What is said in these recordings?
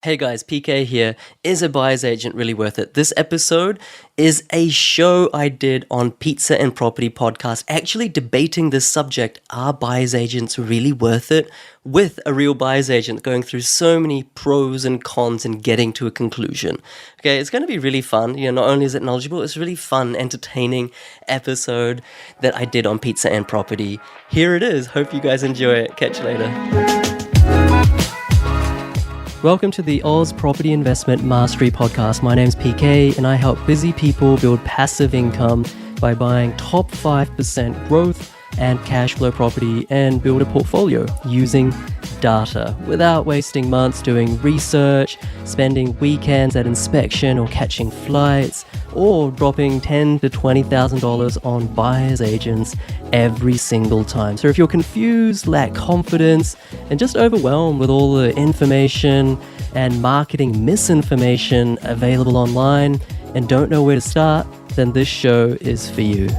Hey guys, PK here. Is a buyer's agent really worth it? This episode is a show I did on Pizza and Property podcast, actually debating this subject. Are buyer's agents really worth it? With a real buyer's agent going through so many pros and cons and getting to a conclusion. Okay, it's going to be really fun. Not only is it knowledgeable, it's a really fun, entertaining episode that I did on Pizza and Property. Here it is. Hope you guys enjoy it. Catch you later. Welcome to the Oz Property Investment Mastery Podcast. My name's PK and I help busy people build passive income by buying top 5% growth and cash flow property and build a portfolio using data without wasting months doing research, spending weekends at inspection or catching flights, or dropping $10,000 to $20,000 on buyer's agents every single time. So if you're confused, lack confidence, and just overwhelmed with all the information and marketing misinformation available online and don't know where to start, then this show is for you.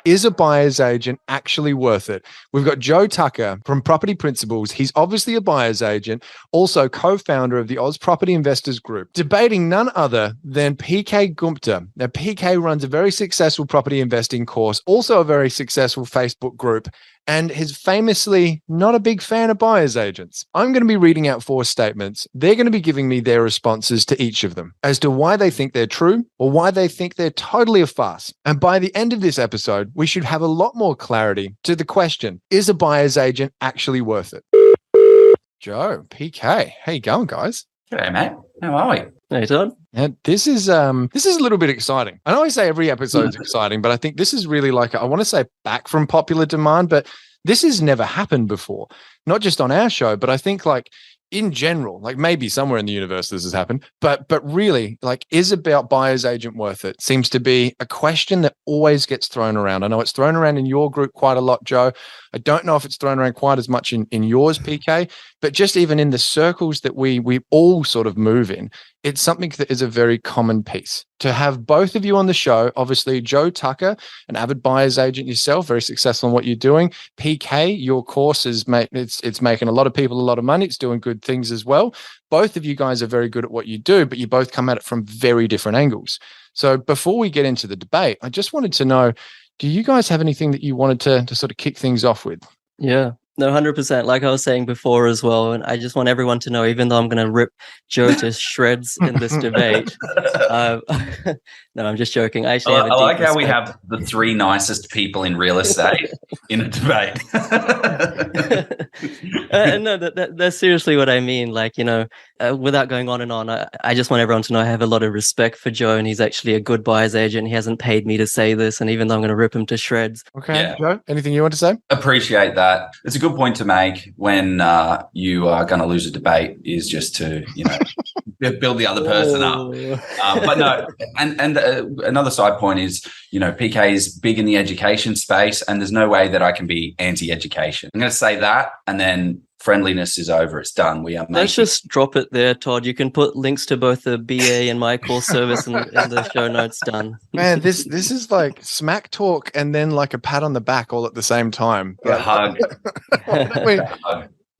Is a buyer's agent actually worth it? We've got Joe Tucker from Property Principles. He's obviously a buyer's agent, also co-founder of the Oz Property Investors Group, debating none other than PK Gupta. Now, PK runs a very successful property investing course, also a very successful Facebook group, and is famously not a big fan of buyer's agents. I'm going to be reading out 4 statements. They're going to be giving me their responses to each of them as to why they think they're true or why they think they're totally a farce. And by the end of this episode, we should have a lot more clarity to the question, is a buyer's agent actually worth it? Joe, PK, how you going, guys? G'day, mate. How are we? Hey, Todd. And this is a little bit exciting. I know I say every episode's exciting, but I think this is really like, I want to say back from popular demand, but this has never happened before. Not just on our show, but I think like in general, like maybe somewhere in the universe this has happened, but really, like, is about buyer's agent worth it? Seems to be a question that always gets thrown around. I know it's thrown around in your group quite a lot, Joe. I don't know if it's thrown around quite as much in yours, PK, but just even in the circles that we all sort of move in, it's something that is a very common piece. To have both of you on the show, obviously Joe Tucker, an avid buyer's agent yourself, very successful in what you're doing. PK, your course is it's making a lot of people a lot of money. It's doing good things as well. Both of you guys are very good at what you do, but you both come at it from very different angles. So before we get into the debate, I just wanted to know, do you guys have anything that you wanted to sort of kick things off with? Yeah. No, 100%. Like I was saying before as well, and I just want everyone to know, even though I'm going to rip Joe to shreds in this debate. No, I'm just joking. I like how we have the 3 nicest people in real estate in a debate. No, that's seriously what I mean. Like, without going on and on, I just want everyone to know I have a lot of respect for Joe, and he's actually a good buyer's agent. He hasn't paid me to say this, and even though I'm going to rip him to shreds. Okay, yeah. Joe, anything you want to say? Appreciate that. It's a good point to make when you are going to lose a debate, is just to, build the other person up. But no, and another side point is, PK is big in the education space, and there's no way that I can be anti-education. I'm going to say that, and then friendliness is over. It's done. We are making... Let's just drop it there, Todd. You can put links to both the BA and my course service in the show notes. Done. Man, this is like smack talk and then like a pat on the back all at the same time. A hug.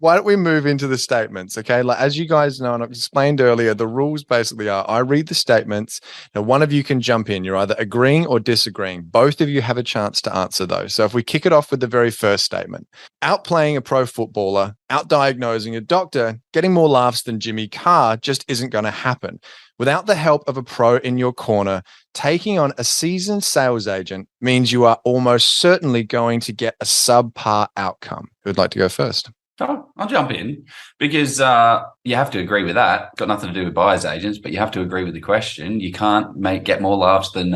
Why don't we move into the statements, okay? Like, as you guys know, and I've explained earlier, the rules basically are, I read the statements. Now, one of you can jump in. You're either agreeing or disagreeing. Both of you have a chance to answer those. So if we kick it off with the very first statement, outplaying a pro footballer, outdiagnosing a doctor, getting more laughs than Jimmy Carr just isn't going to happen. Without the help of a pro in your corner, taking on a seasoned sales agent means you are almost certainly going to get a subpar outcome. Who'd like to go first? Oh, I'll jump in because you have to agree with that. Got nothing to do with buyer's agents, but you have to agree with the question. You can't get more laughs than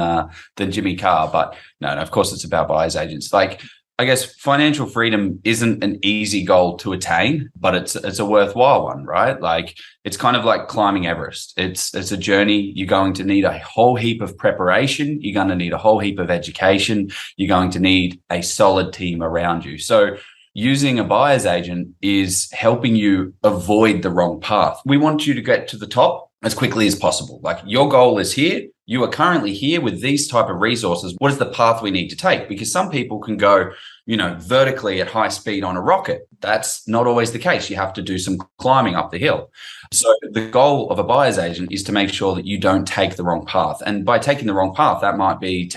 Jimmy Carr. But no, of course it's about buyer's agents. Like, I guess financial freedom isn't an easy goal to attain, but it's a worthwhile one, right? Like, it's kind of like climbing Everest. It's a journey. You're going to need a whole heap of preparation. You're going to need a whole heap of education. You're going to need a solid team around you. So using a buyer's agent is helping you avoid the wrong path. We want you to get to the top as quickly as possible. Like, your goal is here. You are currently here with these type of resources. What is the path we need to take? Because some people can go, vertically at high speed on a rocket. That's not always the case. You have to do some climbing up the hill. So the goal of a buyer's agent is to make sure that you don't take the wrong path. And by taking the wrong path, that might be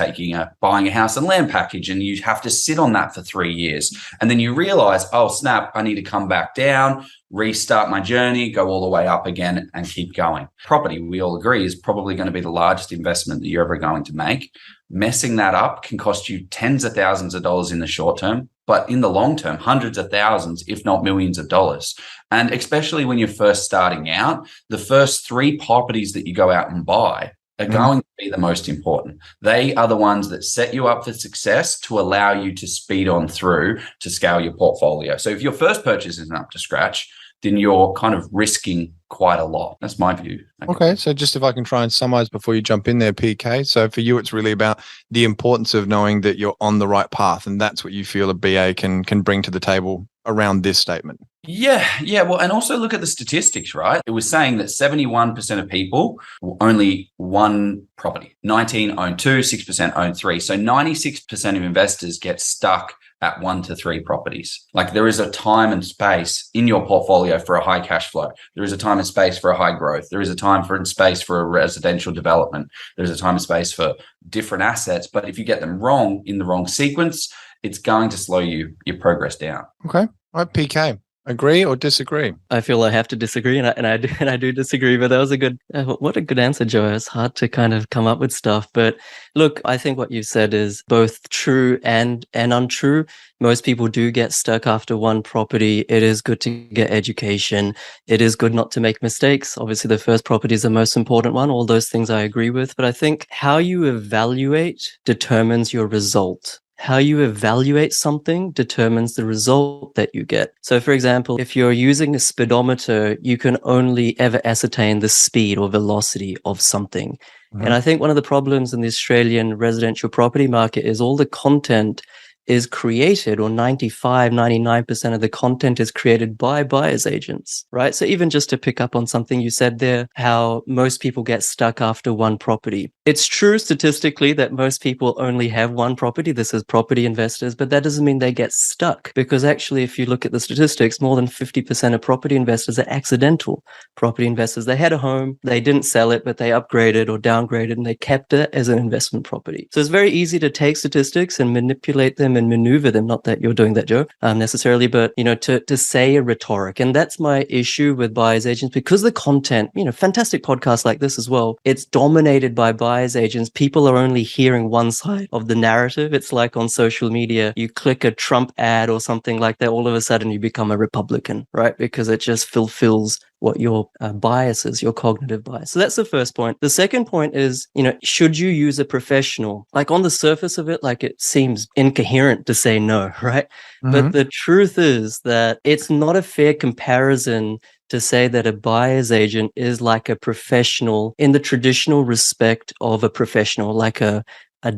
buying a house and land package, and you have to sit on that for 3 years. And then you realize, oh, snap, I need to come back down, restart my journey, go all the way up again and keep going. Property, we all agree, is probably going to be the largest investment that you're ever going to make. Messing that up can cost you tens of thousands of dollars in the short term, but in the long term, hundreds of thousands, if not millions of dollars. And especially when you're first starting out, the first 3 properties that you go out and buy are going to be the most important. They are the ones that set you up for success to allow you to speed on through to scale your portfolio. So if your first purchase isn't up to scratch, then you're kind of risking quite a lot. That's my view. Okay. So just if I can try and summarize before you jump in there, PK. So for you, it's really about the importance of knowing that you're on the right path. And that's what you feel a BA can bring to the table around this statement. Yeah. Well, and also look at the statistics, right? It was saying that 71% of people only one property, 19 own 2, 6% own 3. So 96% of investors get stuck at 1 to 3 properties. Like, there is a time and space in your portfolio for a high cash flow. There is a time and space for a high growth. There is a time and space for a residential development. There's a time and space for different assets. But if you get them wrong in the wrong sequence, it's going to slow your progress down. Okay. All right, PK. Agree or disagree? I feel I have to disagree, and I do disagree. But that was a good, what a good answer, Joe. It's hard to kind of come up with stuff, but look, I think what you said is both true and untrue. Most people do get stuck after one property. It is good to get education. It is good not to make mistakes. Obviously, the first property is the most important one. All those things I agree with, but I think how you evaluate determines your result. How you evaluate something determines the result that you get. So for example, if you're using a speedometer, you can only ever ascertain the speed or velocity of something. And I think one of the problems in the Australian residential property market is all the content is created, or 95, 99% of the content is created by buyer's agents, right? So even just to pick up on something you said there, how most people get stuck after one property. It's true statistically that most people only have one property. This is property investors, but that doesn't mean they get stuck, because actually, if you look at the statistics, more than 50% of property investors are accidental property investors. They had a home, they didn't sell it, but they upgraded or downgraded and they kept it as an investment property. So it's very easy to take statistics and manipulate them and maneuver them. Not that you're doing that, Joe, necessarily, but to say a rhetoric. And that's my issue with buyer's agents, because the content, fantastic podcasts like this as well, it's dominated by buyer's agents. People are only hearing one side of the narrative. It's like on social media, you click a Trump ad or something like that, all of a sudden you become a Republican, right? Because it just fulfills what your bias is, your cognitive bias. So that's the first point. The second point is, should you use a professional? Like, on the surface of it, like, it seems incoherent to say no, right? But the truth is that it's not a fair comparison to say that a buyer's agent is like a professional in the traditional respect of a professional, like a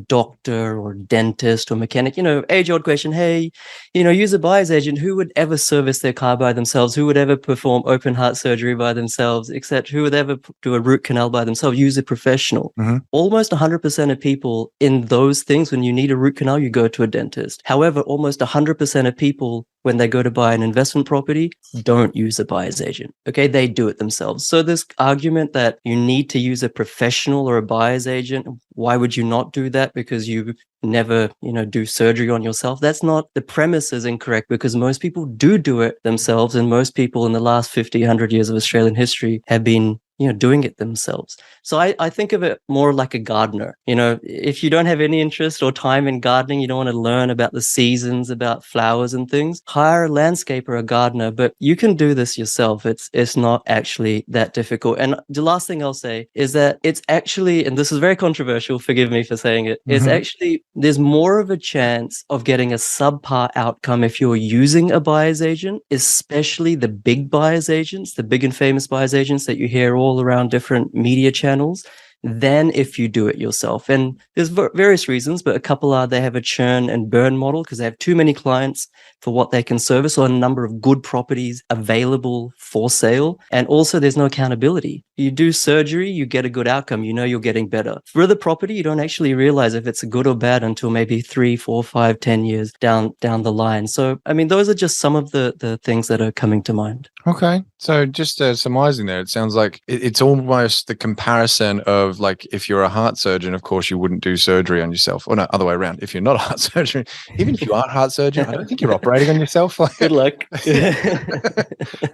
doctor or dentist or mechanic. Age-old question, hey, use a buyer's agent. Who would ever service their car by themselves? Who would ever perform open heart surgery by themselves, etc.? Who would ever do a root canal by themselves? Use a professional. Almost 100% of people in those things, when you need a root canal, you go to a dentist. However, almost 100% of people, when they go to buy an investment property, don't use a buyer's agent. Okay, they do it themselves. So this argument that you need to use a professional or a buyer's agent, why would you not do that? Because you never, do surgery on yourself. That's not, the premise is incorrect, because most people do it themselves. And most people in the last 50, 100 years of Australian history have been doing it themselves. So I think of it more like a gardener. If you don't have any interest or time in gardening, you don't want to learn about the seasons, about flowers and things, hire a landscaper or a gardener, but you can do this yourself. It's not actually that difficult. And the last thing I'll say is that it's actually, and this is very controversial, forgive me for saying it, it's actually, there's more of a chance of getting a subpar outcome if you're using a buyer's agent, especially the big buyer's agents, the big and famous buyer's agents that you hear all around different media channels. than if you do it yourself. And there's various reasons, but a couple are they have a churn and burn model because they have too many clients for what they can service, or a number of good properties available for sale. And also there's no accountability. You do surgery, you get a good outcome, you know you're getting better. For the property, you don't actually realize if it's good or bad until maybe 3, 4, 5, 10 years down the line. So, I mean, those are just some of the things that are coming to mind. Okay. So just surmising there, it sounds like it's almost the comparison of like if you're a heart surgeon, of course, you wouldn't do surgery on yourself. Or no, other way around. If you're not a heart surgeon, even if you are a heart surgeon, I don't think you're operating on yourself. Good luck.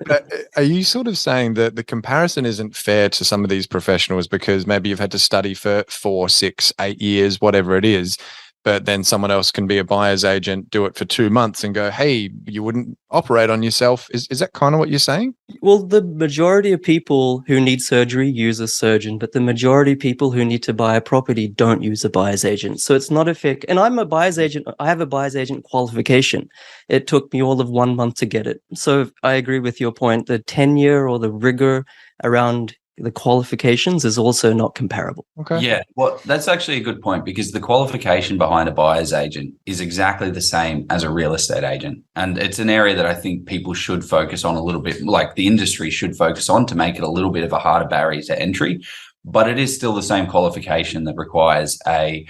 But are you sort of saying that the comparison isn't fair to some of these professionals because maybe you've had to study for 4, 6, 8 years, whatever it is, but then someone else can be a buyer's agent, do it for 2 months and go, hey, you wouldn't operate on yourself. Is that kind of what you're saying? Well, the majority of people who need surgery use a surgeon, but the majority of people who need to buy a property don't use a buyer's agent. So it's not a fair. And I'm a buyer's agent. I have a buyer's agent qualification. It took me all of 1 month to get it. So I agree with your point. The tenure or the rigor around the qualifications is also not comparable. Okay. Yeah, well, that's actually a good point because the qualification behind a buyer's agent is exactly the same as a real estate agent. And it's an area that I think people should focus on a little bit, like the industry should focus on to make it a little bit of a harder barrier to entry. But it is still the same qualification that requires a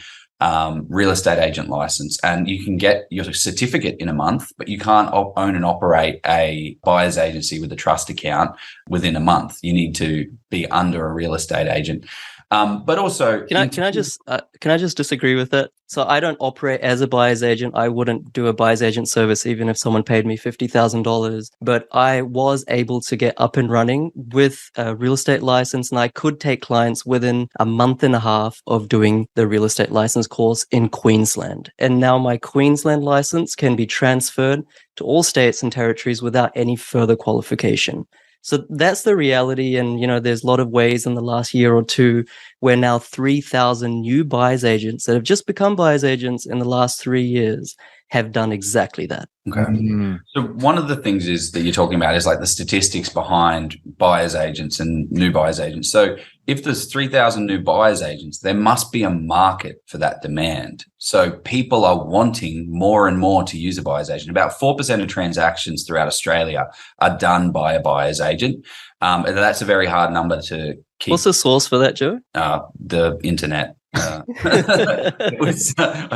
real estate agent license, and you can get your certificate in a month, but you can't own and operate a buyer's agency with a trust account within a month. You need to be under a real estate agent. But also, can I just disagree with that? So I don't operate as a buyer's agent. I wouldn't do a buyer's agent service even if someone paid me $50,000. But I was able to get up and running with a real estate license, and I could take clients within a month and a half of doing the real estate license course in Queensland. And now my Queensland license can be transferred to all states and territories without any further qualification. So that's the reality. And, you know, there's a lot of ways in the last year or two where now 3,000 new buyer's agents that have just become buyer's agents in the last 3 years have done exactly that. Okay. Mm-hmm. So one of the things is that you're talking about is like the statistics behind buyer's agents and new buyer's agents. So if there's 3,000 new buyer's agents, there must be a market for that demand. So people are wanting more and more to use a buyer's agent. About 4% of transactions throughout Australia are done by a buyer's agent. And that's a very hard number to keep. What's the source for that, Joe? The internet. I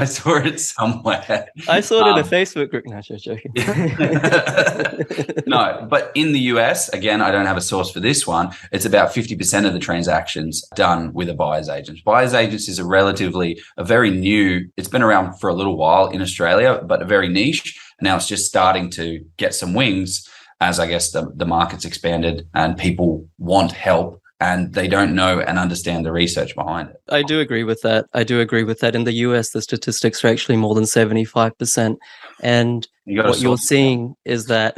saw it somewhere. I saw it in a Facebook group. No, just joking. No, but in the US, again, I don't have a source for this one. It's about 50% of the transactions done with a buyer's agent. Buyer's agents is a very new, it's been around for a little while in Australia, but a very niche. Now it's just starting to get some wings as I guess the market's expanded and people want help and they don't know and understand the research behind it. I do agree with that. In the US, the statistics are actually more than 75%. And what you're seeing is that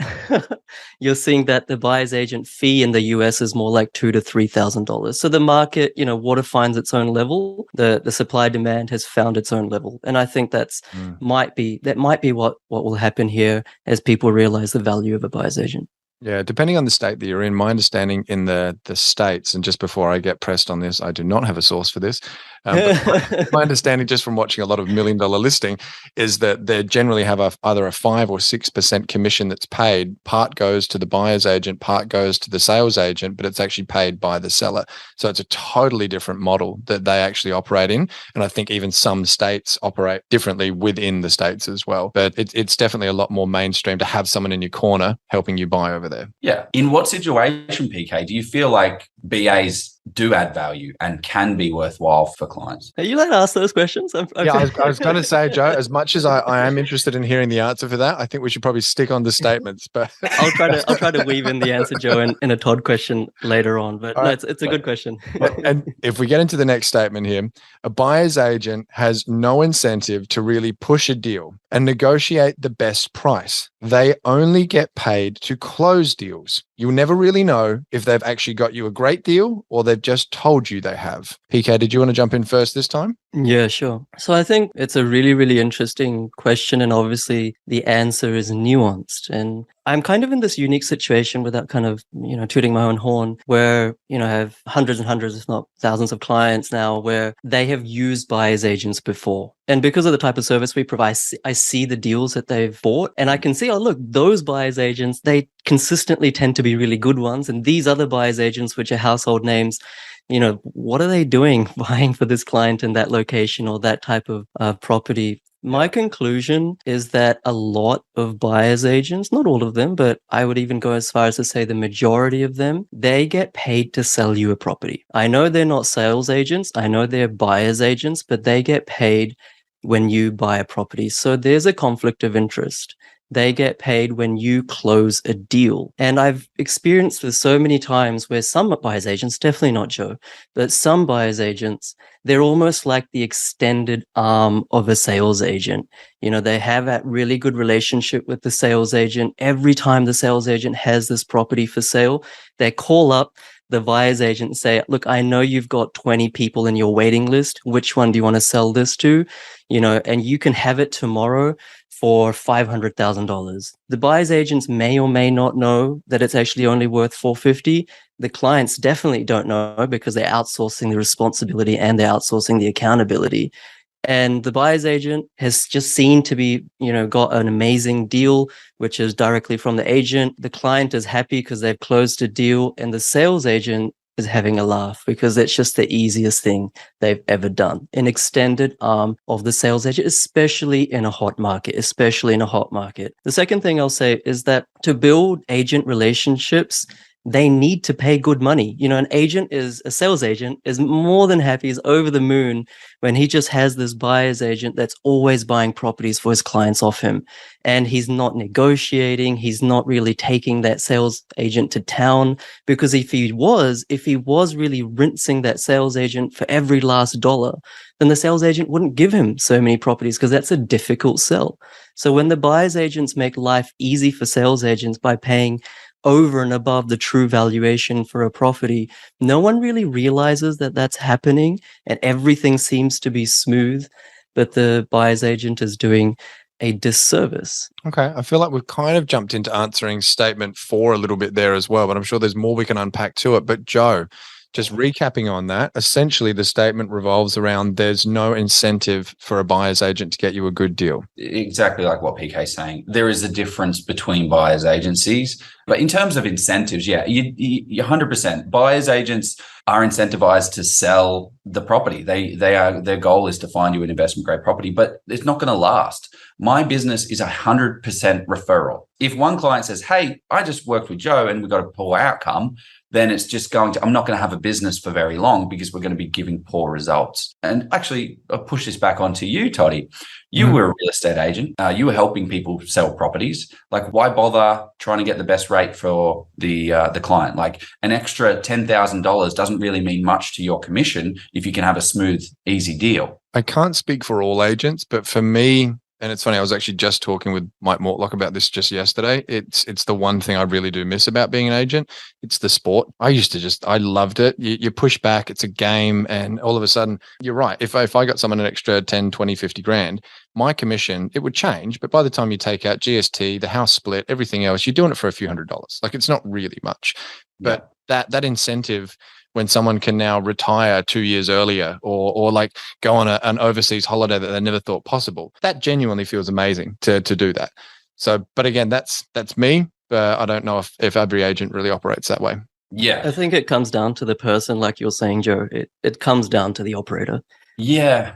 you're seeing that the buyer's agent fee in the US is more like $2,000 to $3,000. So the market, water finds its own level. The supply demand has found its own level. And I think that might be what will happen here as people realize the value of a buyer's agent. Yeah, depending on the state that you're in, my understanding in the States, and just before I get pressed on this, I do not have a source for this. But my understanding just from watching a lot of $1 million listing is that they generally have either a 5 or 6% commission that's paid. Part goes to the buyer's agent, part goes to the sales agent, but it's actually paid by the seller. So it's a totally different model that they actually operate in. And I think even some states operate differently within the states as well. But it's definitely a lot more mainstream to have someone in your corner helping you buy over there. Yeah. In what situation, PK, do you feel like BAs do add value and can be worthwhile for clients? Are you allowed to ask those questions? I was going to say, Joe, as much as I am interested in hearing the answer for that, I think we should probably stick on the statements. But I'll try to weave in the answer, Joe, in a Todd question later on. But no, it's a good question. And if we get into the next statement here, a buyer's agent has no incentive to really push a deal and negotiate the best price. They only get paid to close deals. You'll never really know if they've actually got you a great deal or they've just told you they have. PK, did you want to jump in first this time? Yeah, sure. So I think it's a really, really interesting question. And obviously the answer is nuanced. And I'm kind of in this unique situation without kind of, tooting my own horn where, I have hundreds and hundreds, if not thousands of clients now where they have used buyer's agents before. And because of the type of service we provide, I see the deals that they've bought and I can see, oh, look, those buyer's agents, they consistently tend to be really good ones. And these other buyer's agents, which are household names, what are they doing buying for this client in that location or that type of property? My conclusion is that a lot of buyer's agents, not all of them, but I would even go as far as to say the majority of them, they get paid to sell you a property. I know they're not sales agents. I know they're buyer's agents, but they get paid when you buy a property. So there's a conflict of interest. They get paid when you close a deal. And I've experienced this so many times where some buyer's agents, definitely not Joe, but some buyer's agents, they're almost like the extended arm of a sales agent. They have that really good relationship with the sales agent. Every time the sales agent has this property for sale, they call up the buyer's agent and say, look, I know you've got 20 people in your waiting list. Which one do you want to sell this to? And you can have it tomorrow for $500,000. The buyer's agents may or may not know that it's actually only worth 450. The clients definitely don't know because they're outsourcing the responsibility and they're outsourcing the accountability. And the buyer's agent has just seen to be, got an amazing deal, which is directly from the agent. The client is happy because they've closed a deal, and the sales agent is having a laugh because it's just the easiest thing they've ever done. An extended arm of the sales agent, especially in a hot market, The second thing I'll say is that to build agent relationships, they need to pay good money. A sales agent is more than happy, is over the moon when he just has this buyer's agent that's always buying properties for his clients off him. And he's not negotiating. He's not really taking that sales agent to town, because if he was really rinsing that sales agent for every last dollar, then the sales agent wouldn't give him so many properties, because that's a difficult sell. So when the buyer's agents make life easy for sales agents by paying over and above the true valuation for a property, no one really realizes that that's happening and everything seems to be smooth, but the buyer's agent is doing a disservice. Okay. I feel like we've kind of jumped into answering statement 4 a little bit there as well, but I'm sure there's more we can unpack to it. But Joe, just recapping on that, essentially the statement revolves around there's no incentive for a buyer's agent to get you a good deal. Exactly like what PK is saying. There is a difference between buyer's agencies. But in terms of incentives, yeah, you 100%. Buyer's agents are incentivized to sell the property. Their goal is to find you an investment grade property, but it's not going to last. My business is 100% referral. If one client says, hey, I just worked with Joe and we got a poor outcome, then it's just I'm not going to have a business for very long because we're going to be giving poor results. And actually, I'll push this back onto you, Toddy. You were a real estate agent. You were helping people sell properties. Like, why bother trying to get the best rate for the client? Like, an extra $10,000 doesn't really mean much to your commission if you can have a smooth, easy deal. I can't speak for all agents, but for me, and it's funny, I was actually just talking with Mike Mortlock about this just yesterday. It's the one thing I really do miss about being an agent. It's the sport. I loved it. You push back, it's a game, and all of a sudden, you're right. If I got someone an extra 10, 20, 50 grand, my commission, it would change. But by the time you take out GST, the house split, everything else, you're doing it for a few $100s. Like, it's not really much. But that incentive, when someone can now retire 2 years earlier or like go on an overseas holiday that they never thought possible, that genuinely feels amazing to do that. So, but again, that's me. I don't know if every agent really operates that way. Yeah. I think it comes down to the person, like you're saying, Joe. It comes down to the operator. Yeah.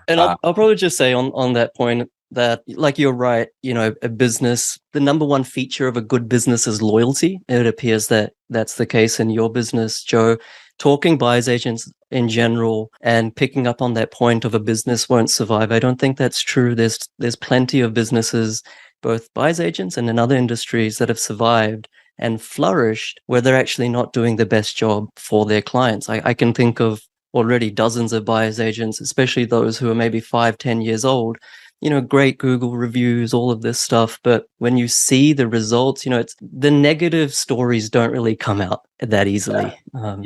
And I'll probably just say on that point that, like, you're right, a business, the number one feature of a good business is loyalty. It appears that that's the case in your business, Joe. Talking buyer's agents in general and picking up on that point of a business won't survive, I don't think that's true. There's plenty of businesses, both buyer's agents and in other industries, that have survived and flourished where they're actually not doing the best job for their clients. I can think of already dozens of buyer's agents, especially those who are maybe 5-10 years old, great Google reviews, all of this stuff. But when you see the results, it's the negative stories don't really come out that easily.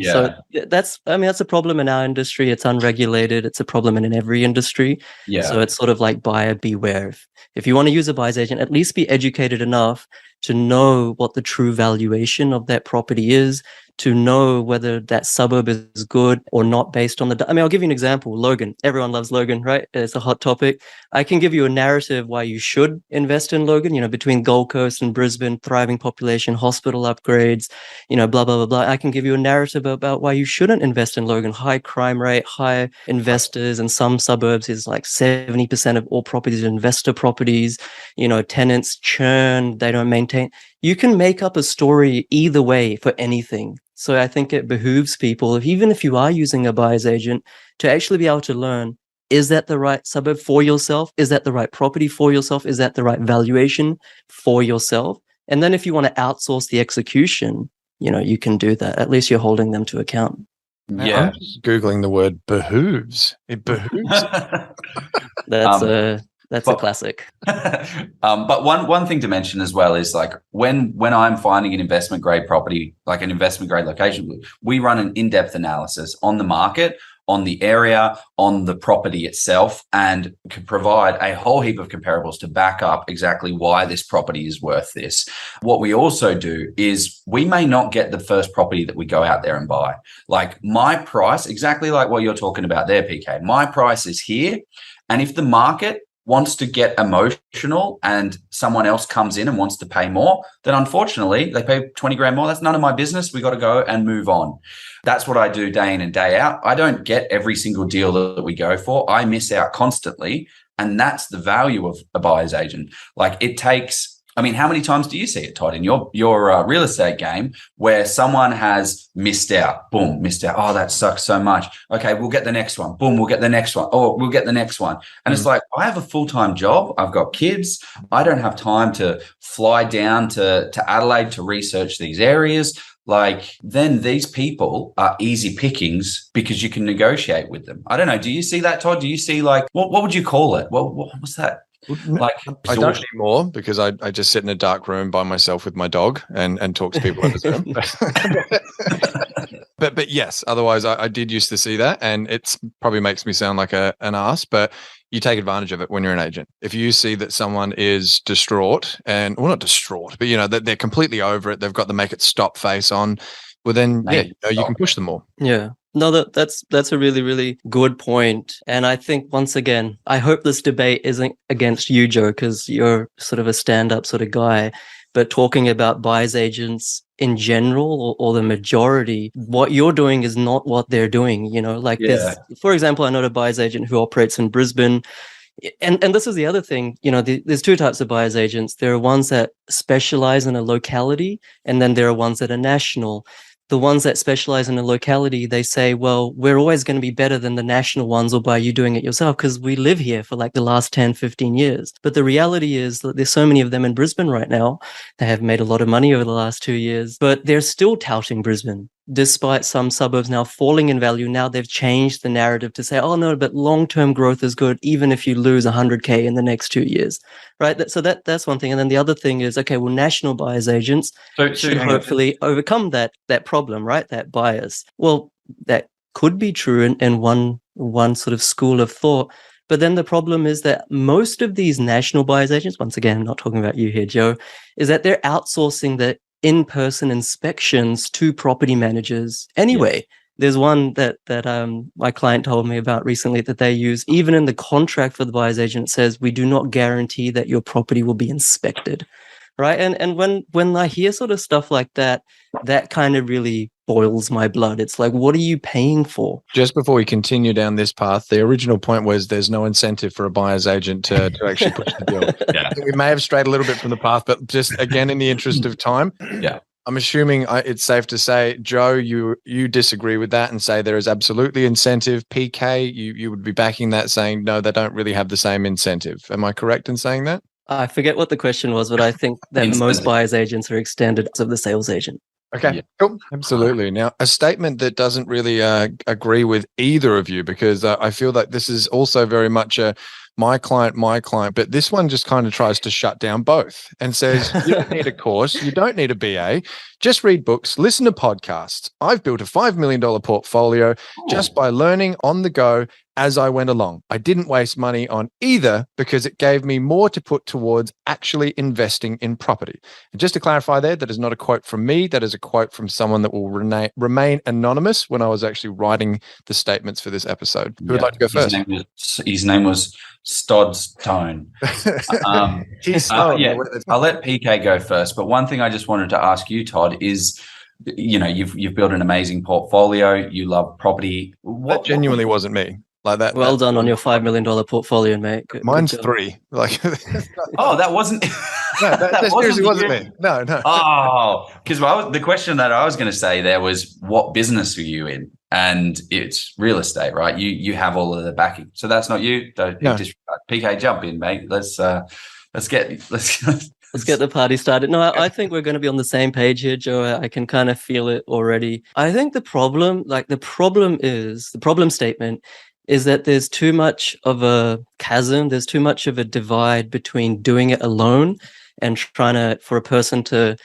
So that's a problem in our industry. It's unregulated. It's a problem in every industry. Yeah. So it's sort of like buyer beware. If you want to use a buyer's agent, at least be educated enough to know what the true valuation of that property is, to know whether that suburb is good or not based on I'll give you an example. Logan. Everyone loves Logan, right? It's a hot topic. I can give you a narrative why you should invest in Logan, between Gold Coast and Brisbane, thriving population, hospital upgrades, blah, blah, blah, blah. I can give you a narrative about why you shouldn't invest in Logan. High crime rate, high investors, and some suburbs is like 70% of all properties are investor properties, tenants churn, they don't maintain. You can make up a story either way for anything. So I think it behooves people, even if you are using a buyer's agent, to actually be able to learn, is that the right suburb for yourself? Is that the right property for yourself? Is that the right valuation for yourself? And then if you want to outsource the execution, you can do that. At least you're holding them to account. Yeah. I'm just Googling the word behooves. It behooves. That's a classic. But one thing to mention as well is like when I'm finding an investment grade property, like an investment grade location, we run an in-depth analysis on the market, on the area, on the property itself, and can provide a whole heap of comparables to back up exactly why this property is worth this. What we also do is we may not get the first property that we go out there and buy. Like my price, exactly like what you're talking about there, PK, my price is here. And if the market wants to get emotional and someone else comes in and wants to pay more, then unfortunately they pay 20 grand more. That's none of my business. We got to go and move on. That's what I do day in and day out. I don't get every single deal that we go for. I miss out constantly. And that's the value of a buyer's agent. Like it takes, how many times do you see it, Todd, in your real estate game where someone has missed out? Boom, missed out. Oh, that sucks so much. Okay, we'll get the next one. Boom, we'll get the next one. Oh, we'll get the next one. And it's like, I have a full-time job. I've got kids. I don't have time to fly down to Adelaide to research these areas. Like then these people are easy pickings because you can negotiate with them. I don't know. Do you see that, Todd? Do you see like, what would you call it? What was that? Like I don't anymore because I just sit in a dark room by myself with my dog and talk to people over Zoom. But yes, otherwise I did used to see that, and it's probably makes me sound like an ass, but you take advantage of it when you're an agent. If you see that someone is distraught not distraught, but that they're completely over it, they've got the make it stop face on, well then you can push them more. Yeah. No, that's a really, really good point. And I think once again, I hope this debate isn't against you, Joe, because you're sort of a stand-up sort of guy. But talking about buyer's agents in general or the majority, what you're doing is not what they're doing. For example, I know a buyer's agent who operates in Brisbane. And this is the other thing, there's two types of buyer's agents. There are ones that specialize in a locality, and then there are ones that are national. The ones that specialize in a locality, they say, well, we're always going to be better than the national ones or by you doing it yourself because we live here for like the last 10, 15 years. But the reality is that there's so many of them in Brisbane right now. They have made a lot of money over the last 2 years, but they're still touting Brisbane. Despite some suburbs now falling in value, now they've changed the narrative to say, oh no, but long-term growth is good, even if you lose 100K in the next 2 years, right? So that's one thing. And then the other thing is, okay, well, national buyers agents should hopefully overcome that problem, right? That bias. Well, that could be true in one sort of school of thought. But then the problem is that most of these national buyers agents, once again, I'm not talking about you here, Joe, is that they're outsourcing the in-person inspections to property managers anyway. Yes. There's one that my client told me about recently that they use. Even in the contract for the buyer's agent, it says, we do not guarantee that your property will be inspected, right? And when I hear sort of stuff like that, that kind of really boils my blood. It's like, what are you paying for? Just before we continue down this path, the original point was there's no incentive for a buyer's agent to actually push the deal. Yeah. We may have strayed a little bit from the path, but just again, in the interest of time, I'm assuming it's safe to say, Joe, you disagree with that and say there is absolutely incentive. PK, you would be backing that, saying, no, they don't really have the same incentive. Am I correct in saying that? I forget what the question was, but I think that most buyer's agents are extended of the sales agent. Okay, Yeah. cool. Absolutely. Now, a statement that doesn't really agree with either of you, because I feel that this is also very much a my client, but this one just kind of tries to shut down both and says, you don't need a course, you don't need a BA, just read books, listen to podcasts. I've built a $5 million portfolio just by learning on the go as I went along. I didn't waste money on either because it gave me more to put towards actually investing in property. And just to clarify there, that is not a quote from me. That is a quote from someone that will remain anonymous when I was actually writing the statements for this episode. Who would like to go first? His name was Stod's Tone. I'll let PK go first. But one thing I just wanted to ask you, Todd, is, you've built an amazing portfolio. You love property. That genuinely wasn't me. Like that. Well done on your $5 million portfolio, mate. Mine's 3. Like, that wasn't. that seriously wasn't me. No. Oh, because the question that I was going to say there was, what business are you in? And it's real estate, right? You have all of the backing, so that's not you. Don't PK, jump in, mate. Let's get the party started. No, I think we're going to be on the same page here, Joe. I can kind of feel it already. I think the problem statement is that there's too much of a chasm. There's too much of a divide between doing it alone and for a person to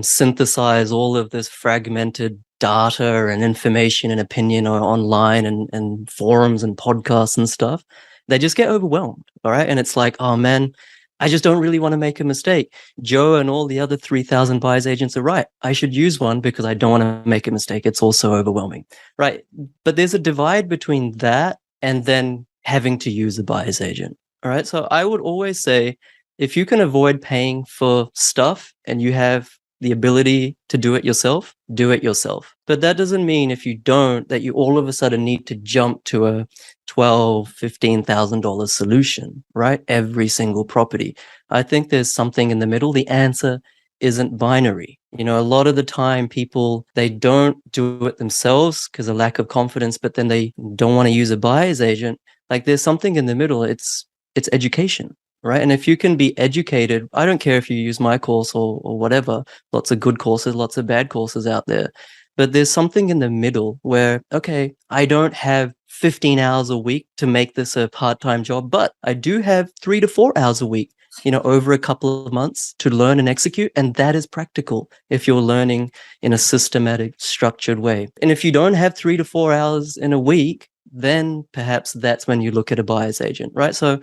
synthesize all of this fragmented data and information and opinion online and forums and podcasts and stuff. They just get overwhelmed. All right. And it's like, oh man, I just don't really want to make a mistake. Joe and all the other 3,000 buyers agents are right. I should use one because I don't want to make a mistake. It's also overwhelming, right? But there's a divide between that and then having to use a buyer's agent. All right. So I would always say, if you can avoid paying for stuff and you have the ability to do it yourself, do it yourself. But that doesn't mean if you don't, that you all of a sudden need to jump to a $12,000, $15,000 solution, right? Every single property. I think there's something in the middle. The answer isn't binary. A lot of the time people, they don't do it themselves because of lack of confidence, but then they don't want to use a buyer's agent. Like, there's something in the middle. It's education. Right. And if you can be educated, I don't care if you use my course or whatever, lots of good courses, lots of bad courses out there. But there's something in the middle where, okay, I don't have 15 hours a week to make this a part-time job, but I do have 3 to 4 hours a week, over a couple of months to learn and execute. And that is practical if you're learning in a systematic, structured way. And if you don't have 3 to 4 hours in a week, then perhaps that's when you look at a buyer's agent, right? So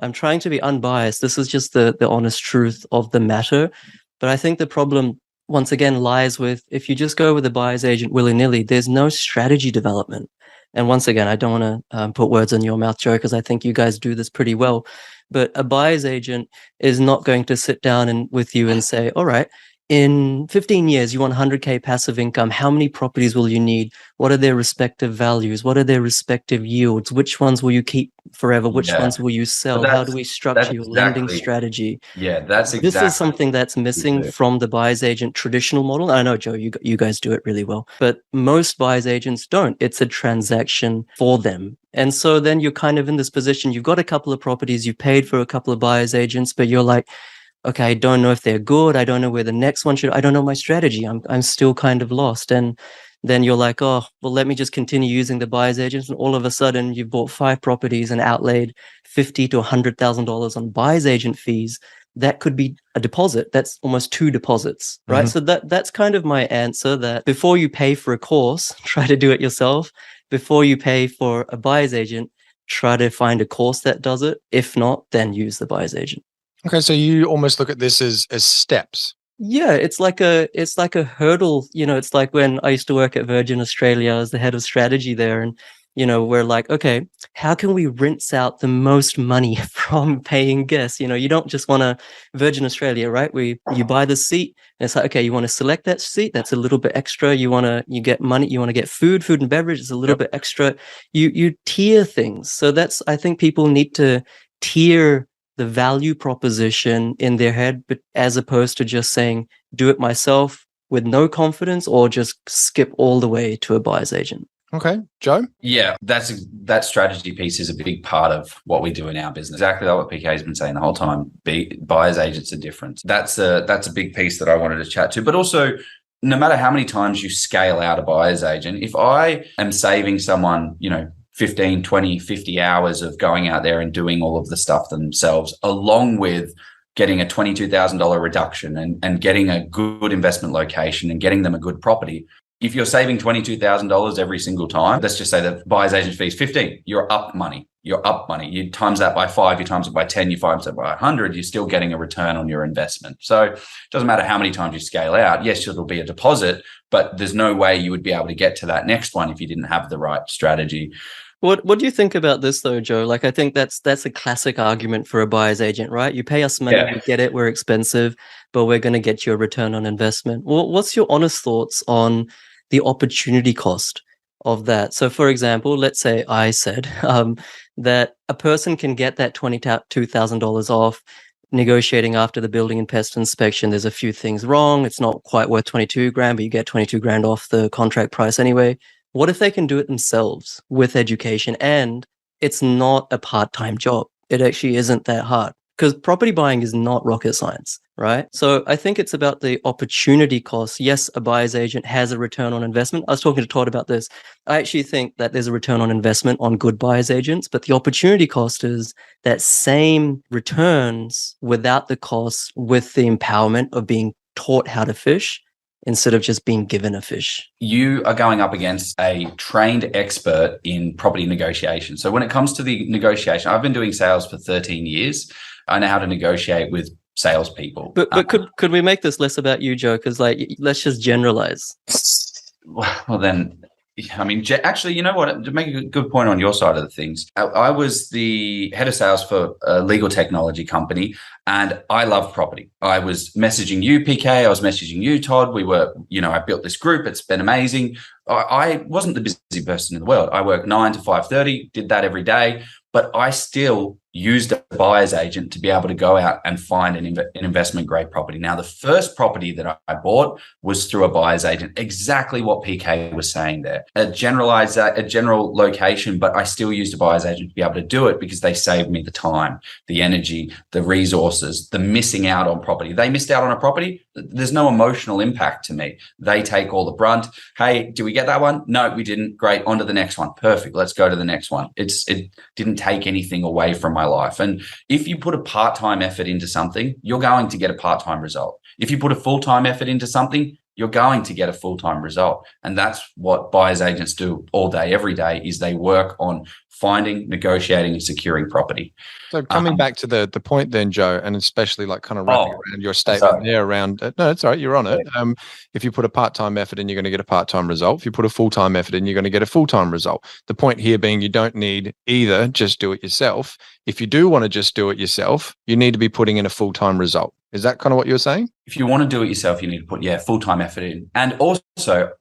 I'm trying to be unbiased. This is just the honest truth of the matter. But I think the problem, once again, lies with, if you just go with a buyer's agent willy-nilly, there's no strategy development. And once again, I don't want to put words in your mouth, Joe, because I think you guys do this pretty well. But a buyer's agent is not going to sit down with you and say, all right, in 15 years, you want 100K passive income. How many properties will you need? What are their respective values? What are their respective yields? Which ones will you keep forever? Which ones will you sell? How do we structure your lending strategy? Yeah, this is something that's missing from the buyer's agent traditional model. I know, Joe, you guys do it really well, but most buyer's agents don't. It's a transaction for them. And so then you're kind of in this position. You've got a couple of properties, you paid for a couple of buyer's agents, but you're like, okay, I don't know if they're good. I don't know where the next one should. I don't know my strategy. I'm still kind of lost. And then you're like, oh, well, let me just continue using the buyer's agents. And all of a sudden, you've bought 5 properties and outlaid $50,000 to $100,000 on buyer's agent fees. That could be a deposit. That's almost 2 deposits, right? So that's kind of my answer, that before you pay for a course, try to do it yourself. Before you pay for a buyer's agent, try to find a course that does it. If not, then use the buyer's agent. Okay, so you almost look at this as steps. Yeah, it's like a hurdle. It's like when I used to work at Virgin Australia as the head of strategy there, and we're like, okay, how can we rinse out the most money from paying guests? You don't just want to Virgin Australia, right? You buy the seat, and it's like, okay, you want to select that seat, that's a little bit extra. You get money, you want to get food and beverage, it's a little bit extra. You tier things. So I think people need to tier the value proposition in their head, but as opposed to just saying, do it myself with no confidence, or just skip all the way to a buyer's agent. Okay, Joe? Yeah, that strategy piece is a big part of what we do in our business. Exactly like what PK has been saying the whole time. Buyer's agents are different. That's a big piece that I wanted to chat to. But also, no matter how many times you scale out a buyer's agent, if I am saving someone, 15, 20, 50 hours of going out there and doing all of the stuff themselves, along with getting a $22,000 reduction and getting a good investment location and getting them a good property. If you're saving $22,000 every single time, let's just say the buyer's agent fee is 15, you're up money. You're up money. You times that by 5, you times it by 10, you times it by 100, you're still getting a return on your investment. So it doesn't matter how many times you scale out. Yes, it'll be a deposit, but there's no way you would be able to get to that next one if you didn't have the right strategy. What do you think about this though, Joe? Like, I think that's a classic argument for a buyer's agent, right? You pay us money, we get it, we're expensive, but we're going to get you a return on investment. What's your honest thoughts on the opportunity cost of that? So for example, let's say I said that a person can get that $22,000 off negotiating after the building and pest inspection. There's a few things wrong. It's not quite worth 22 grand, but you get 22 grand off the contract price anyway. What if they can do it themselves with education and it's not a part-time job? It actually isn't that hard, because property buying is not rocket science, right? So I think it's about the opportunity cost. Yes, a buyer's agent has a return on investment. I was talking to Todd about this. I actually think that there's a return on investment on good buyer's agents, but the opportunity cost is that same returns without the cost, with the empowerment of being taught how to fish instead of just being given a fish. You are going up against a trained expert in property negotiation. So when it comes to the negotiation, I've been doing sales for 13 years. I know how to negotiate with salespeople. But could we make this less about you, Joe? Because let's just generalize. Well, then, I mean, actually, you know what? To make a good point on your side of the things, I was the head of sales for a legal technology company, and I love property. I was messaging you, PK. I was messaging you, Todd. We were, I built this group. It's been amazing. I wasn't the busy person in the world. I worked 9 to 5:30, did that every day, but I still used a buyer's agent to be able to go out and find an investment grade property. Now, the first property that I bought was through a buyer's agent, exactly what PK was saying there. A general location, but I still used a buyer's agent to be able to do it because they saved me the time, the energy, the resources, the missing out on property. They missed out on a property. There's no emotional impact to me. They take all the brunt. Hey, do we get that one? No, we didn't. Great. On to the next one. Perfect. Let's go to the next one. It didn't take anything away from my life. And if you put a part-time effort into something, you're going to get a part-time result. If you put a full-time effort into something, you're going to get a full-time result. And that's what buyer's agents do all day, every day, is they work on finding, negotiating, and securing property. So coming back to the point then, Joe, and especially like kind of wrapping around your statement there around, no, it's all right, you're on it. If you put a part-time effort in, you're going to get a part-time result. If you put a full-time effort in, you're going to get a full-time result. The point here being you don't need either just do it yourself. If you do want to just do it yourself, you need to be putting in a full-time result. Is that kind of what you're saying? If you want to do it yourself, you need to put, full-time effort in. And also,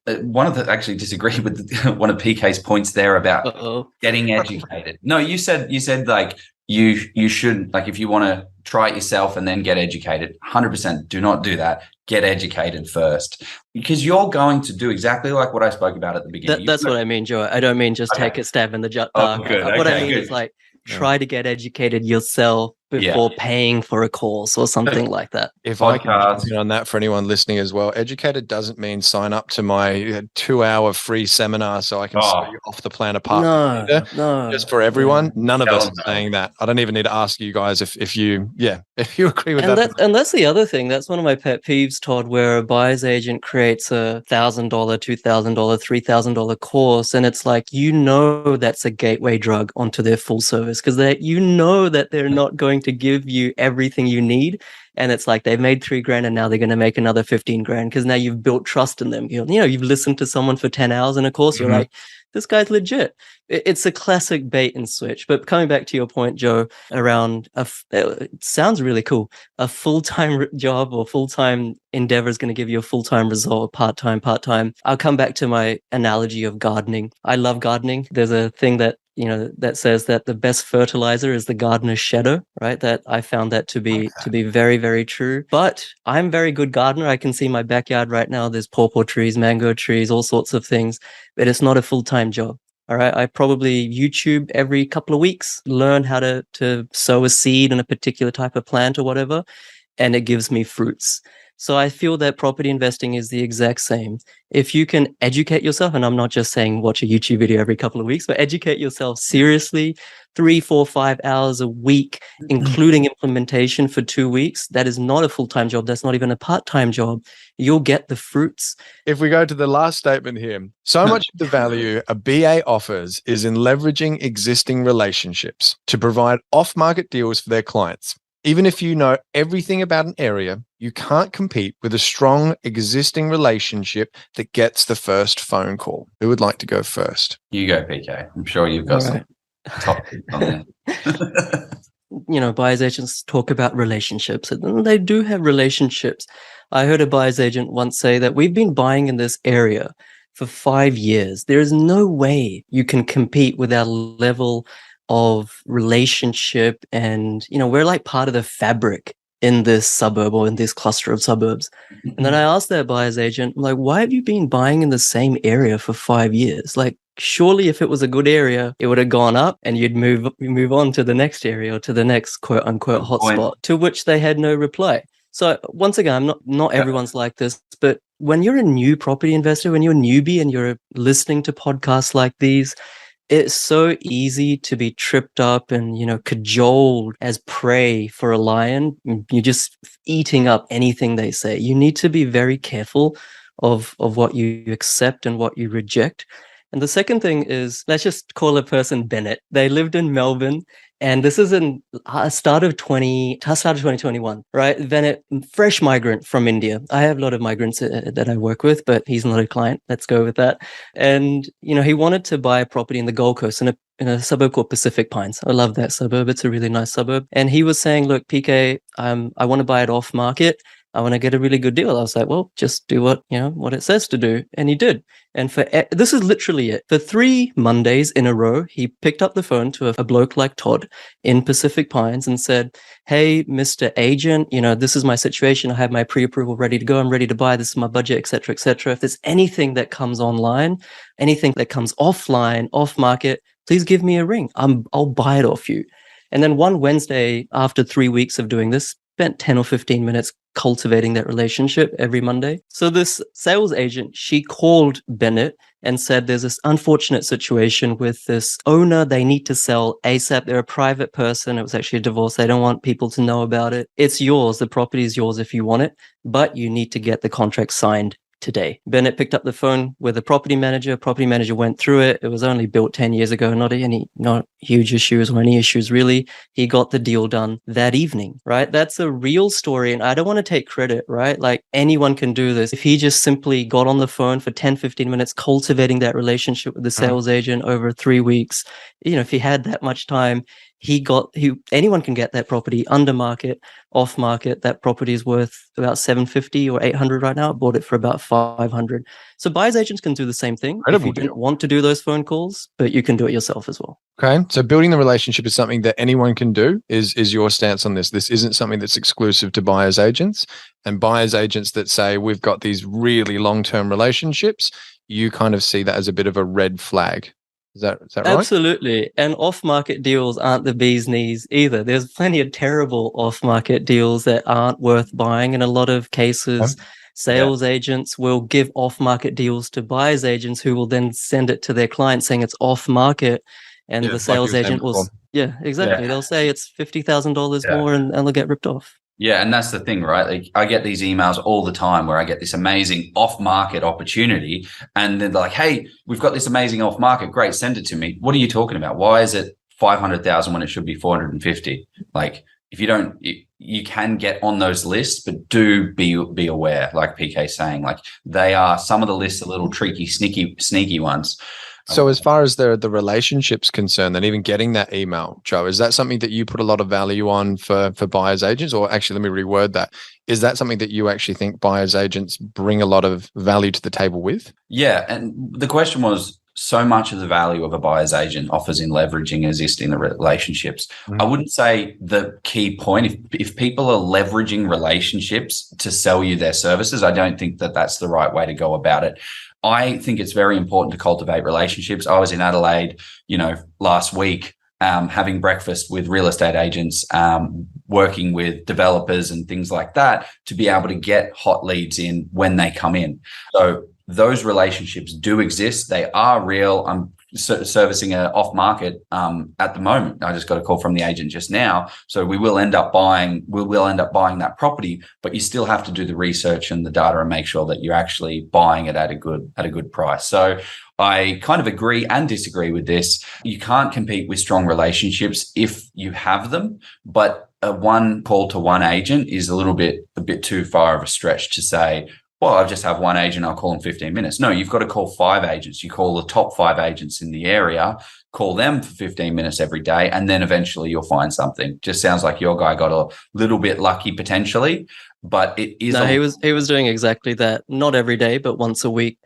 actually disagree with one of PK's points there about getting educated. No, you said like you should, like, if you want to try it yourself and then get educated, 100% do not do that. Get educated first, because you're going to do exactly like what I spoke about at the beginning. That's what I mean, Joe. I don't mean just take a stab in the dark. What I mean is like, try to get educated yourself before paying for a course or something like that. If I can jump in on that for anyone listening as well, educated doesn't mean sign up to my 2-hour free seminar so I can sell you off the plan apartment. No. Just for everyone, none of us are saying that. I don't even need to ask you guys if you agree with that. And that's the other thing. That's one of my pet peeves, Todd, where a buyer's agent creates a $1,000, $2,000, $3,000 course, and it's like, that's a gateway drug onto their full service, because that they're not going to give you everything you need. And it's like they've made $3,000 and now they're going to make another $15,000 because now you've built trust in them. You've listened to someone for 10 hours in a course. You're like, this guy's legit. It's a classic bait and switch. But coming back to your point, Joe, around it sounds really cool. A full-time job or full-time endeavor is going to give you a full-time result. Part-time. I'll come back to my analogy of gardening. I love gardening. There's a thing that that says that the best fertilizer is the gardener's shadow, right? That I found that to be very, very true. But I'm a very good gardener. I can see my backyard right now. There's pawpaw trees, mango trees, all sorts of things, but it's not a full-time job. All right. I probably YouTube every couple of weeks, learn how to sow a seed in a particular type of plant or whatever, and it gives me fruits. So I feel that property investing is the exact same. If you can educate yourself, and I'm not just saying watch a YouTube video every couple of weeks, but educate yourself seriously, 3, 4, 5 hours a week, including implementation for 2 weeks. That is not a full-time job. That's not even a part-time job. You'll get the fruits. If we go to the last statement here, so much of the value a BA offers is in leveraging existing relationships to provide off-market deals for their clients. Even if you know everything about an area, you can't compete with a strong existing relationship that gets the first phone call. Who would like to go first? You go, PK. I'm sure you've got some top tips on there. You know, buyer's agents talk about relationships, and they do have relationships. I heard a buyer's agent once say that we've been buying in this area for 5 years. There is no way you can compete with our level of relationship, and you know, we're like part of the fabric in this suburb or in this cluster of suburbs. And then I asked that buyer's agent, I'm like, why have you been buying in the same area for 5 years? Like, surely if it was a good area, it would have gone up and you'd move on to the next area or to the next quote unquote hotspot, to which they had no reply. So once again, not everyone's like this, but when you're a new property investor, when you're a newbie and you're listening to podcasts like these, it's so easy to be tripped up and, you know, cajoled as prey for a lion. You're just eating up anything they say. You need to be very careful of what you accept and what you reject. And the second thing is, let's just call a person Bennett. They lived in Melbourne, and this is in start of 2021, right? Bennett, fresh migrant from India. I have a lot of migrants that I work with, but he's not a client. Let's go with that. And, you know, he wanted to buy a property in the Gold Coast in a suburb called Pacific Pines. I love that suburb. It's a really nice suburb. And he was saying, look, PK, I want to buy it off market. I want to get a really good deal. I was like, well, just do what it says to do. And he did. And this is literally it. For 3 Mondays in a row, he picked up the phone to a bloke like Todd in Pacific Pines and said, hey, Mr. Agent, you know, this is my situation. I have my pre-approval ready to go. I'm ready to buy. This is my budget, et cetera, et cetera. If there's anything that comes online, anything that comes offline, off market, please give me a ring. I'll buy it off you. And then one Wednesday, after 3 weeks of doing this, spent 10 or 15 minutes cultivating that relationship every Monday. So this sales agent, she called Bennett and said, there's this unfortunate situation with this owner. They need to sell ASAP. They're a private person. It was actually a divorce. They don't want people to know about it. It's yours. The property is yours if you want it, but you need to get the contract signed today. Bennett picked up the phone with a property manager. Property manager went through it. It was only built 10 years ago, not huge issues or any issues really. He got the deal done that evening, right? That's a real story. And I don't want to take credit, right? Like anyone can do this. If he just simply got on the phone for 10, 15 minutes, cultivating that relationship with the sales agent over 3 weeks, you know, if he had that much time, anyone can get that property under market, off market. That property is worth about 750 or 800 right now. I bought it for about 500. So buyers agents can do the same thing. Incredible if you don't want to do those phone calls, but you can do it yourself as well. Okay. So building the relationship is something that anyone can do is your stance on this. This isn't something that's exclusive to buyers agents, and buyers agents that say we've got these really long-term relationships. You kind of see that as a bit of a red flag. Is that right? Absolutely. And off-market deals aren't the bee's knees either. There's plenty of terrible off-market deals that aren't worth buying. In a lot of cases, sales agents will give off-market deals to buyers agents who will then send it to their client saying it's off-market. And the sales agent will, exactly. They'll say it's $50,000 more and they'll get ripped off. Yeah, and that's the thing, right? Like I get these emails all the time where I get this amazing off-market opportunity, and then they're like, "Hey, we've got this amazing off-market. Great, send it to me." What are you talking about? Why is it 500,000 when it should be 450? Like, if you don't, you can get on those lists, but do be aware. Like PK saying, like some of the lists are little tricky, sneaky ones. So as far as the relationship's concerned, then even getting that email, Joe, is that something that you put a lot of value on for buyers agents? Or actually, let me reword that. Is that something that you actually think buyers agents bring a lot of value to the table with? Yeah. And the question was, so much of the value of a buyer's agent offers in leveraging existing relationships. I wouldn't say the key point, if people are leveraging relationships to sell you their services, I don't think that that's the right way to go about it. I think it's very important to cultivate relationships. I was in Adelaide, last week, having breakfast with real estate agents, working with developers and things like that to be able to get hot leads in when they come in. So those relationships do exist. They are real. I'm servicing a off market at the moment. I just got a call from the agent just now. So we will end up buying that property, but you still have to do the research and the data and make sure that you're actually buying it at a good price. So I kind of agree and disagree with this. You can't compete with strong relationships if you have them, but a one call to one agent is a bit too far of a stretch to say, well, I just have one agent, I'll call in 15 minutes. No, you've got to call 5 agents. You call the top 5 agents in the area, call them for 15 minutes every day, and then eventually you'll find something. Just sounds like your guy got a little bit lucky potentially, but it is. No, he was doing exactly that. Not every day, but once a week.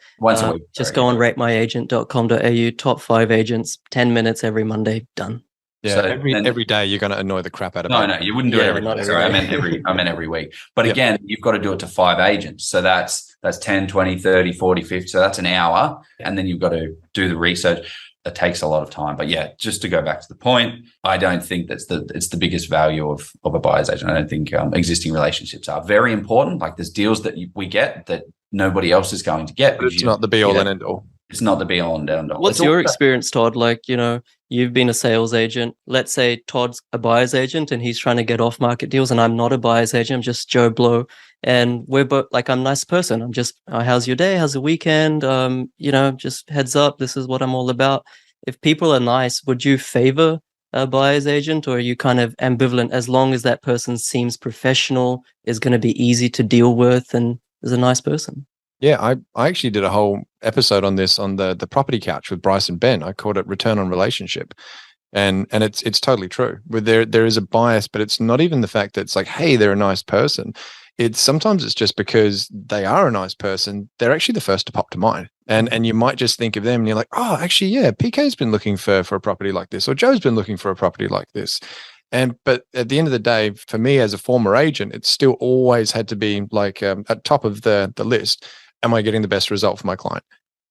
Just go on ratemyagent.com.au, top 5 agents, 10 minutes every Monday, done. Yeah, so every day you're going to annoy the crap out of No, you wouldn't do it every day. Sorry, I meant every week. But again, you've got to do it to 5 agents. So that's 10, 20, 30, 40, 50. So that's an hour. And then you've got to do the research. It takes a lot of time. But yeah, just to go back to the point, I don't think it's the biggest value of a buyer's agent. I don't think existing relationships are very important. Like there's deals that we get that nobody else is going to get. But it's not the be all and end all. It's not the be all and end all. What's your experience, Todd? Like, you've been a sales agent. Let's say Todd's a buyer's agent and he's trying to get off market deals and I'm not a buyer's agent. I'm just Joe Blow. And we're both like, I'm a nice person. I'm just, how's your day? How's the weekend? Just heads up. This is what I'm all about. If people are nice, would you favor a buyer's agent, or are you kind of ambivalent as long as that person seems professional, is going to be easy to deal with and is a nice person? Yeah, I actually did a whole episode on this on the property couch with Bryce and Ben. I called it Return on Relationship. And it's totally true. There is a bias, but it's not even the fact that it's like, hey, they're a nice person. Sometimes it's just because they are a nice person, they're actually the first to pop to mind. And you might just think of them and you're like, oh, actually, yeah, PK's been looking for a property like this, or Joe's been looking for a property like this. But at the end of the day, for me as a former agent, it's still always had to be like at top of the list. Am I getting the best result for my client?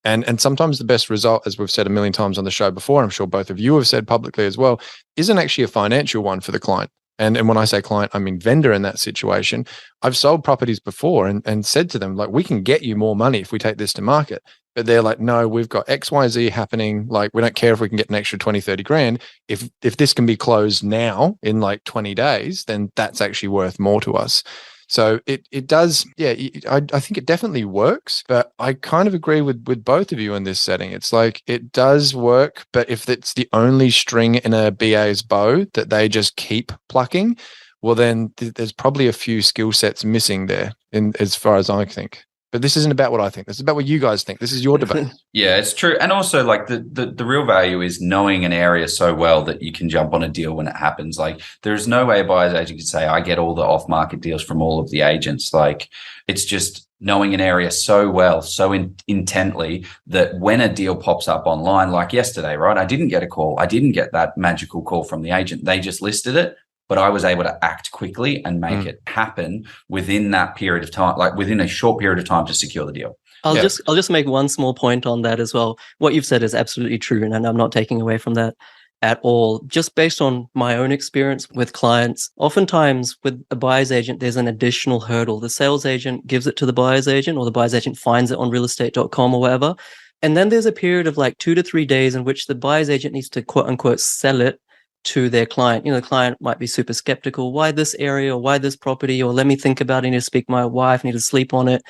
And sometimes the best result, as we've said a million times on the show before, I'm sure both of you have said publicly as well, isn't actually a financial one for the client. And when I say client, I mean vendor in that situation. I've sold properties before and said to them, like, we can get you more money if we take this to market. But they're like, no, we've got XYZ happening. Like, we don't care if we can get an extra 20, 30 grand. If this can be closed now in like 20 days, then that's actually worth more to us. So it does, yeah, I think it definitely works, but I kind of agree with both of you in this setting. It's like, it does work, but if it's the only string in a BA's bow that they just keep plucking, well, then there's probably a few skill sets missing there as far as I think. But this isn't about what I think. This is about what you guys think. This is your debate. Yeah, it's true. And also, like, the real value is knowing an area so well that you can jump on a deal when it happens. Like, there's no way a buyer's agent could say, I get all the off-market deals from all of the agents. Like, it's just knowing an area so well, so intently, that when a deal pops up online, like yesterday, right? I didn't get a call. I didn't get that magical call from the agent. They just listed it. But I was able to act quickly and make it happen within that period of time, like within a short period of time, to secure the deal. I'll just make one small point on that as well. What you've said is absolutely true, and I'm not taking away from that at all. Just based on my own experience with clients, oftentimes with a buyer's agent, there's an additional hurdle. The sales agent gives it to the buyer's agent, or the buyer's agent finds it on realestate.com or whatever. And then there's a period of like 2 to 3 days in which the buyer's agent needs to quote unquote sell it to their client. The client might be super skeptical. Why this area, or why this property, or let me think about it, I need to speak to my wife, I need to sleep on it.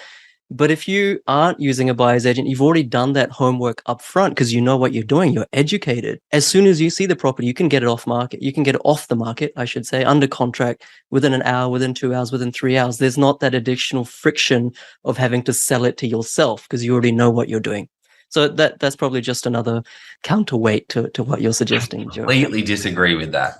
But if you aren't using a buyer's agent, you've already done that homework up front because you know what you're doing. You're educated. As soon as you see the property, you can get it off market. You can get it off the market, I should say, under contract within an hour, within 2 hours, within 3 hours. There's not that additional friction of having to sell it to yourself because you already know what you're doing. So that's probably just another counterweight to what you're suggesting, Joe. Completely disagree with that.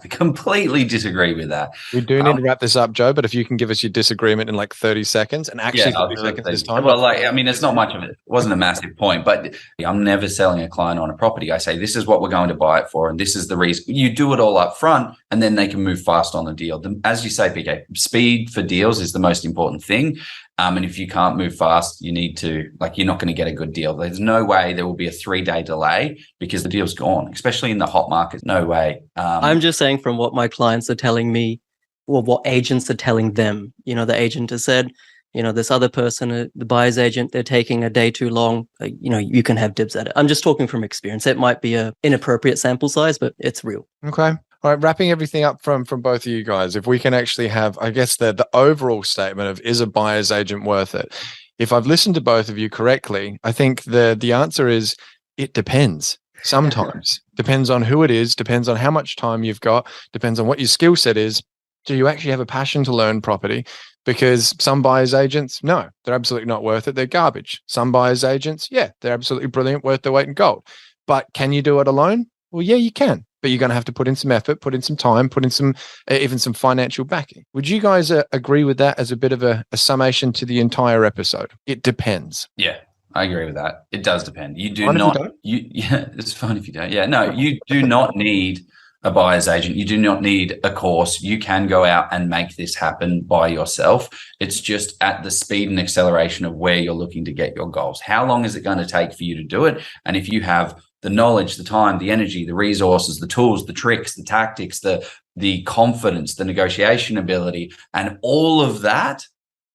We do need to wrap this up, Joe, but if you can give us your disagreement in like 30 seconds, and actually 30 seconds this time. Well, it's not much of it. It wasn't a massive point, but I'm never selling a client on a property. I say, this is what we're going to buy it for, and this is the reason. You do it all up front, and then they can move fast on the deal. As you say, PK, speed for deals is the most important thing. And if you can't move fast, you need to, like, you're not going to get a good deal. There's no way there will be a 3-day delay because the deal's gone, especially in the hot market. No way. I'm just saying from what my clients are telling me, or what agents are telling them. The agent has said, this other person, the buyer's agent, they're taking a day too long. You can have dibs at it. I'm just talking from experience. It might be a inappropriate sample size, but it's real. Okay. All right, wrapping everything up from both of you guys, if we can actually have, I guess, the overall statement of, is a buyer's agent worth it? If I've listened to both of you correctly, I think the answer is it depends. Sometimes. Depends on who it is, depends on how much time you've got, depends on what your skill set is. Do you actually have a passion to learn property? Because some buyer's agents, no, they're absolutely not worth it. They're garbage. Some buyer's agents, yeah, they're absolutely brilliant, worth their weight in gold. But can you do it alone? Well, yeah, you can. But you're going to have to put in some effort, put in some time, put in some, even some financial backing. Would you guys agree with that as a bit of a summation to the entire episode? It depends. Yeah, I agree with that. It does depend. You do not, yeah, it's fine if you don't. Yeah, no, you do not need a buyer's agent. You do not need a course. You can go out and make this happen by yourself. It's just at the speed and acceleration of where you're looking to get your goals. How long is it going to take for you to do it? And if you have the knowledge, the time, the energy, the resources, the tools, the tricks, the tactics, the confidence, the negotiation ability, and all of that,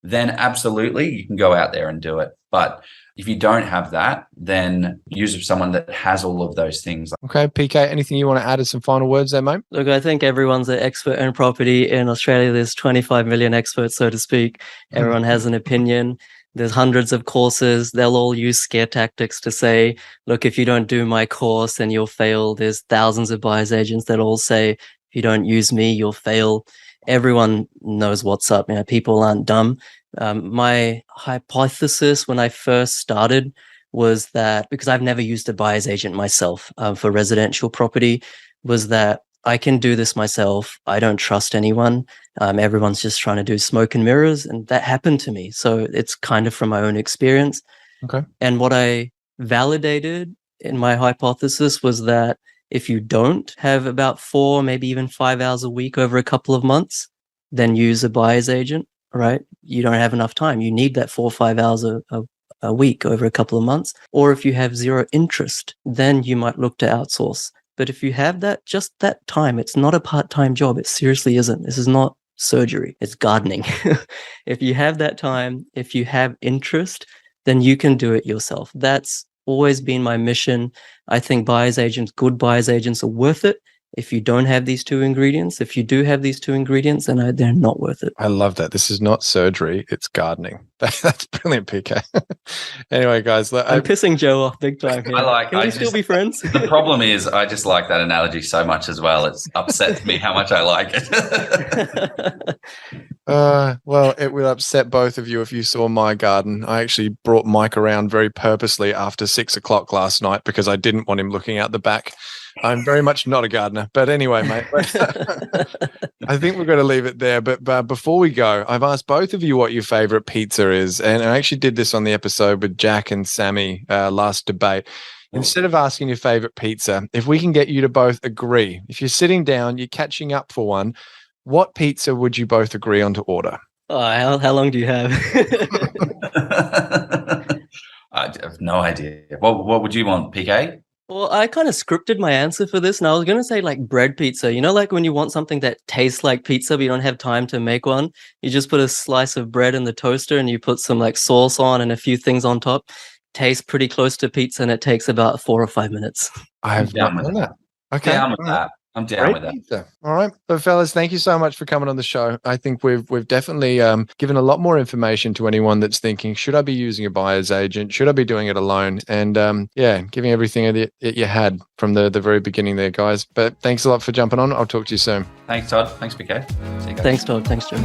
then absolutely you can go out there and do it. But if you don't have that, then use someone that has all of those things. Okay, PK, anything you want to add as some final words there, mate? Look, I think everyone's an expert in property. In Australia, there's 25 million experts, so to speak. Everyone has an opinion. There's hundreds of courses. They'll all use scare tactics to say, look, if you don't do my course, then you'll fail. There's thousands of buyer's agents that all say, if you don't use me, you'll fail. Everyone knows what's up. People aren't dumb. My hypothesis when I first started was that, because I've never used a buyer's agent myself for residential property, was that I can do this myself. I don't trust anyone. Everyone's just trying to do smoke and mirrors. And that happened to me. So it's kind of from my own experience. Okay. And what I validated in my hypothesis was that if you don't have about 4, maybe even 5 hours a week over a couple of months, then use a buyer's agent, right? You don't have enough time. You need that 4 or 5 hours a week over a couple of months. Or if you have zero interest, then you might look to outsource. But if you have that, just that time, it's not a part-time job. It seriously isn't. This is not surgery. It's gardening. If you have that time, if you have interest, then you can do it yourself. That's always been my mission. I think good buyer's agents are worth it. If you don't have these 2 ingredients, if you do have these 2 ingredients, then they're not worth it. I love that. This is not surgery, it's gardening. That's brilliant, PK. Anyway, guys. I'm pissing Joe off big time here. Can we still be friends? The problem is I just like that analogy so much as well. It's upsets me how much I like it. Well, it will upset both of you if you saw my garden. I actually brought Mike around very purposely after 6 o'clock last night because I didn't want him looking out the back. I'm very much not a gardener, but anyway, mate, I think we're going to leave it there. But before we go, I've asked both of you what your favorite pizza is. And I actually did this on the episode with Jack and Sammy last debate. Instead of asking your favorite pizza, if we can get you to both agree, if you're sitting down, you're catching up for one, what pizza would you both agree on to order? Oh, how long do you have? I have no idea. What would you want, PK? Well, I kind of scripted my answer for this, and I was going to say like bread pizza. Like when you want something that tastes like pizza, but you don't have time to make one, you just put a slice of bread in the toaster and you put some like sauce on and a few things on top. Tastes pretty close to pizza, and it takes about 4 or 5 minutes. I have done that. Okay. Down with that. I'm down with that. Pizza. All right. But fellas, thank you so much for coming on the show. I think we've definitely given a lot more information to anyone that's thinking, should I be using a buyer's agent? Should I be doing it alone? And giving everything that you had from the very beginning there, guys. But thanks a lot for jumping on. I'll talk to you soon. Thanks, Todd. Thanks, PK. See you guys. Thanks, Todd. Thanks, Joe.